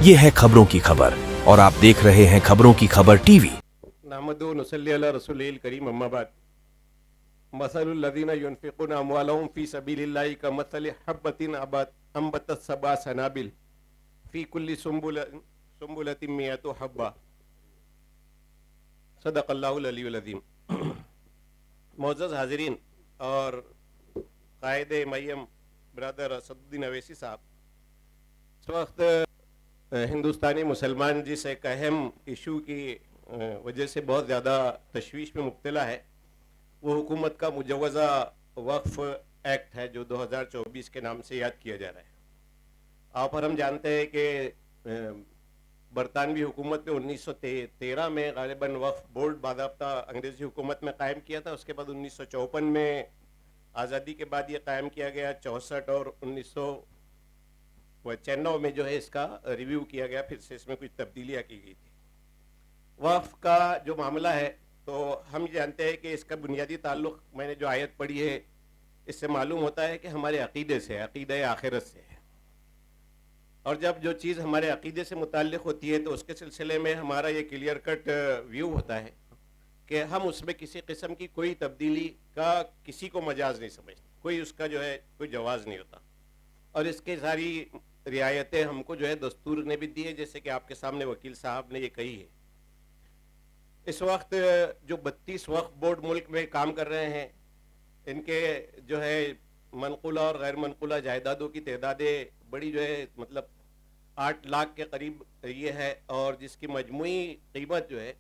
ये है खबरों की खबर और आप देख रहे हैं खबरों की खबर टीवी। नहमदु नसल्ली अला रसूलिल करीम अम्मा बाद मसलुल लज़ीना युनफ़िक़ूना अम्वालहुम फ़ी सबीलिल्लाहि कमसलि हब्बतिन अंबतत सबअ सनाबिल फ़ी कुल्ली सुंबुलतिन मिअतु हब्बा सदक़ल्लाहुल अलीयुल अज़ीम। मोअज़्ज़ज़ हाज़रीन और क़ायदे मय्यम ब्रदर असदुद्दीन अवैसी साहब, इस वक्त हिंदुस्तानी मुसलमान जिस एक अहम इशू की वजह से बहुत ज़्यादा तशवीश में मुब्तला है, वो हुकूमत का मुजव्वज़ा वक्फ एक्ट है जो 2024 के नाम से याद किया जा रहा है। आप और हम जानते हैं कि बरतानवी हुकूमत ने 1913 में गालिबन वक्फ बोर्ड बाज़ाब्ता अंग्रेज़ी हुकूमत में कायम किया था। उसके बाद 1954 में आज़ादी के बाद ये कायम किया गया। 64 और 1996 में जो है इसका रिव्यू किया गया, फिर से इसमें कुछ तब्दीलियाँ की गई थी। वक्फ का जो मामला है तो हम जानते हैं कि इसका बुनियादी ताल्लुक़, मैंने जो आयत पढ़ी है इससे मालूम होता है कि हमारे अक़ीदे से, अक़ीदे आखिरत से है। और जब जो चीज़ हमारे अक़ीदे से मुताल्लिक़ होती है तो उसके सिलसिले में हमारा ये क्लियर कट व्यू होता है कि हम उसमें किसी किस्म की कोई तब्दीली का किसी को मजाज नहीं समझते, कोई उसका जो है कोई जवाज़ नहीं होता। और इसके सारी रियायतें हमको जो है दस्तूर ने भी दी है, जैसे कि आपके सामने वकील साहब ने ये कही है। इस वक्त जो 32 वक्फ बोर्ड मुल्क में काम कर रहे हैं, इनके जो है मनकुला और गैर मनकुला जायदादों की तादादें बड़ी जो है मतलब 8 लाख के करीब ये है, और जिसकी मजमूई कीमत जो है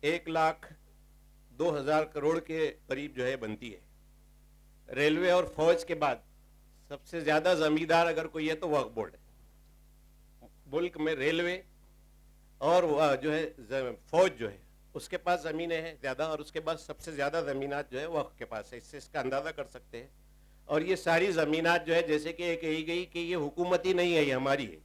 1,02,000 करोड़ के करीब जो है बनती है। रेलवे और फौज के बाद सबसे ज़्यादा ज़मींदार अगर कोई है तो वक्फ बोर्ड है। मुल्क में रेलवे और जो है फौज जो है उसके पास ज़मीनें हैं ज़्यादा, और उसके बाद सबसे ज़्यादा ज़मीनात जो है वक्फ के पास है। इससे इसका अंदाज़ा कर सकते हैं। और ये सारी ज़मीनात जो है जैसे कि कही गई कि ये हुकूमत ही नहीं है, ये हमारी है।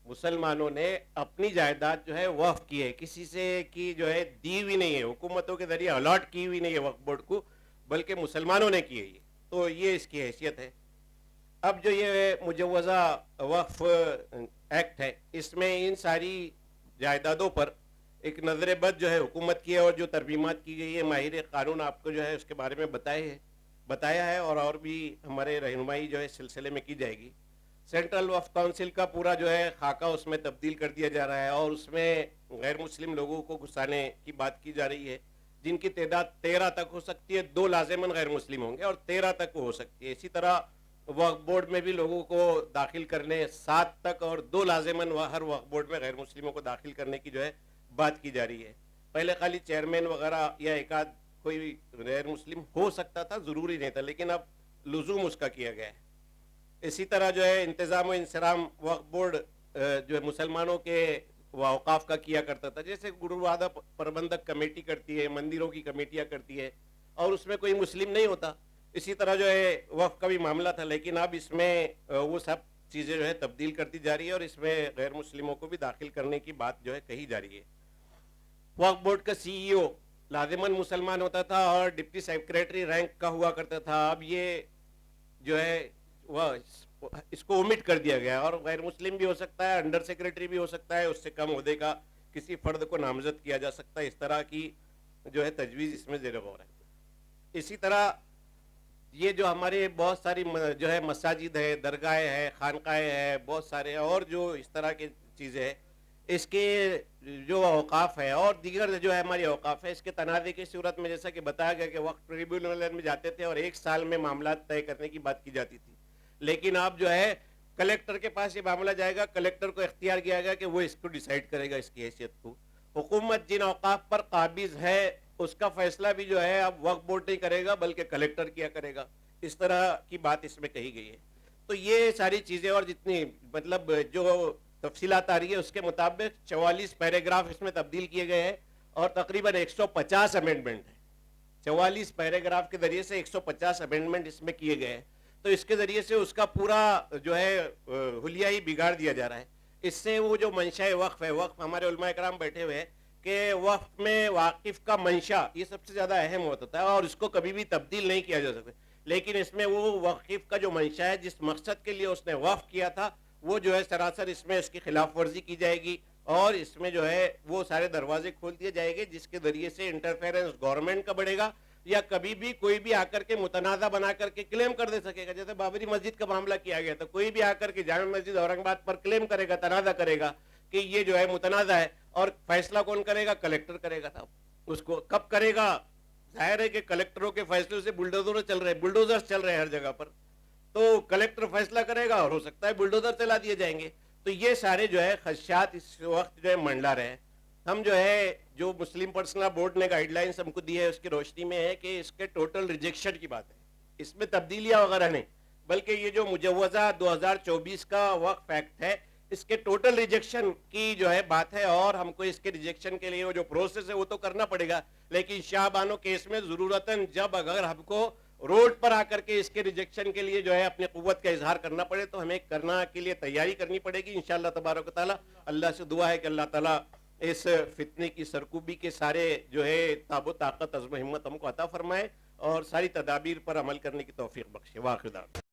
मुसलमानों ने अपनी जायदाद जो है वक्फ की है, किसी से की जो है दी हुई नहीं है, हुकूमतों के ज़रिए अलॉट की हुई नहीं है वक्फ बोर्ड को, बल्कि मुसलमानों ने की है ये। तो ये इसकी हैसियत है। अब जो ये मुजव्वज़ा वक्फ एक्ट है, इसमें इन सारी जायदादों पर एक नज़र बद जो है हुकूमत की है, और जो तरमीमात की गई है माहिर कानून आपको जो है उसके बारे में बताया है, और भी हमारे रहनुमाई जो है सिलसिले में की जाएगी। सेंट्रल वक्फ काउंसिल का पूरा जो है खाका उसमें तब्दील कर दिया जा रहा है, और उसमें गैर मुस्लिम लोगों को घुसाने की बात की जा रही है, जिनकी तादाद 13 तक हो सकती है। 2 लाज़िमन गैर मुस्लिम होंगे और 13 तक हो सकती है। इसी तरह वक्फ बोर्ड में भी लोगों को दाखिल करने 7 तक, और 2 लाज़िमन हर वक्फ बोर्ड में गैर मुस्लिमों को दाखिल करने की जो है बात की जा रही है। पहले खाली चेयरमैन वगैरह या एक आध कोई गैर मुस्लिम हो सकता था, ज़रूरी नहीं था, लेकिन अब लुज़ूम उसका किया गया है। इसी तरह जो है इंतज़ाम व इंसराम वक्फ बोर्ड जो है मुसलमानों के औक़ाफ़ का किया करता था, जैसे गुरुद्वारा प्रबंधक कमेटी करती है, मंदिरों की कमेटियाँ करती है, और उसमें कोई मुस्लिम नहीं होता। इसी तरह जो है वक्फ का भी मामला था, लेकिन अब इसमें वो सब चीज़ें जो है तब्दील करती जा रही है, और इसमें गैर मुस्लिमों को भी दाखिल करने की बात जो है कही जा रही है। वक्फ बोर्ड का CEO लाजिमन मुसलमान होता था और डिप्टी सेक्रेटरी रैंक का हुआ करता था। अब ये जो है वह इसको ओमिट कर दिया गया, और गैर मुस्लिम भी हो सकता है, अंडर सेक्रेटरी भी हो सकता है, उससे कम ओहदे का किसी फ़र्द को नामजद किया जा सकता है। इस तरह की जो है तजवीज़ इसमें ज़ेर गौर है। इसी तरह ये जो हमारे बहुत सारी जो है मसाजिद है, दरगाहें हैं, खानकाएँ हैं, बहुत सारे और जो इस तरह की चीज़ें हैं, इसके जो औक़ाफ़ है और दीगर जो है हमारी औक़ाफ़ है, इसके तनाज़े की सूरत में जैसा कि बताया गया कि वक्त ट्रिब्यूनल में जाते थे और 1 साल में मामला तय करने की बात की जाती थी, लेकिन अब जो है कलेक्टर के पास ये मामला जाएगा, कलेक्टर को इख्तियार किया गया कि वो इसको डिसाइड करेगा, इसकी हैसियत को। हुकूमत जिन औक़ाफ़ पर काबिज़ है उसका फैसला भी जो है अब वक्फ बोर्ड नहीं करेगा, बल्कि कलेक्टर किया करेगा। इस तरह की बात इसमें कही गई है। तो ये सारी चीज़ें और जितनी मतलब जो तफसीलात आ रही है उसके मुताबिक 44 पैराग्राफ इसमें तब्दील किए गए हैं, और तकरीबन 150 अमेंडमेंट है। 44 पैराग्राफ के ज़रिए से 150 अमेंडमेंट इसमें किए गए हैं। तो इसके ज़रिए से उसका पूरा जो है हुलिया ही बिगाड़ दिया जा रहा है। इससे वो जो मंशा वक्फ है, वक्फ हमारे उलमा इकराम बैठे हुए हैं कि वक्फ में वाकिफ़ का मंशा ये सबसे ज़्यादा अहम होता है, और इसको कभी भी तब्दील नहीं किया जा सकता। लेकिन इसमें वो वाकिफ़ का जो मंशा है, जिस मकसद के लिए उसने वक्फ किया था, وہ جو ہے سراسر اس میں اس کی خلاف ورزی کی جائے گی اور اس میں جو ہے وہ سارے دروازے کھول دیے جائیں گے جس کے ذریعے سے انٹرفیرنس گورنمنٹ کا بڑھے گا یا کبھی بھی کوئی بھی آ کر کے متنازع بنا کر کے کلیم کر دے سکے گا. جیسے بابری مسجد کا معاملہ کیا گیا تو کوئی بھی آ کر کے جامع مسجد اورنگ آباد پر کلیم کرے گا, تنازع کرے گا کہ یہ جو ہے متنازع ہے, اور فیصلہ کون کرے گا؟ کلیکٹر کرے گا. صاحب اس کو کب کرے گا؟ ظاہر ہے کہ کلیکٹروں کے فیصلوں سے بلڈوزر چل رہے ہیں ہر جگہ پر, تو کلیکٹر فیصلہ کرے گا اور ہو سکتا ہے بلڈوزر چلا دیے جائیں گے. تو یہ سارے جو ہے خدشات اس وقت جو ہے منڈلا رہے ہیں. ہم جو ہے جو مسلم پرسنل لا بورڈ نے گائیڈ لائنز ہم کو دی ہے اس کی روشنی میں ہے کہ اس کے ٹوٹل ریجیکشن کی بات ہے, اس میں تبدیلیاں وغیرہ نہیں, بلکہ یہ جو مجوزہ 2024 کا وقف ایکٹ ہے اس کے ٹوٹل ریجیکشن کی جو ہے بات ہے, اور ہم کو اس کے ریجیکشن کے لیے وہ جو پروسیس ہے وہ تو کرنا پڑے گا. لیکن شاہ بانو کیس میں ضرورتاً جب اگر ہم کو روڈ پر آ کر کے اس کے ریجیکشن کے لیے جو ہے اپنی قوت کا اظہار کرنا پڑے تو ہمیں کرنا کے لیے تیاری کرنی پڑے گی انشاءاللہ تبارک و تعالی. اللہ سے دعا ہے کہ اللہ تعالی اس فتنے کی سرکوبی کے سارے جو ہے تاب و طاقت عزم و ہمت ہم کو عطا فرمائے اور ساری تدابیر پر عمل کرنے کی توفیق بخشے. واخر دعوانا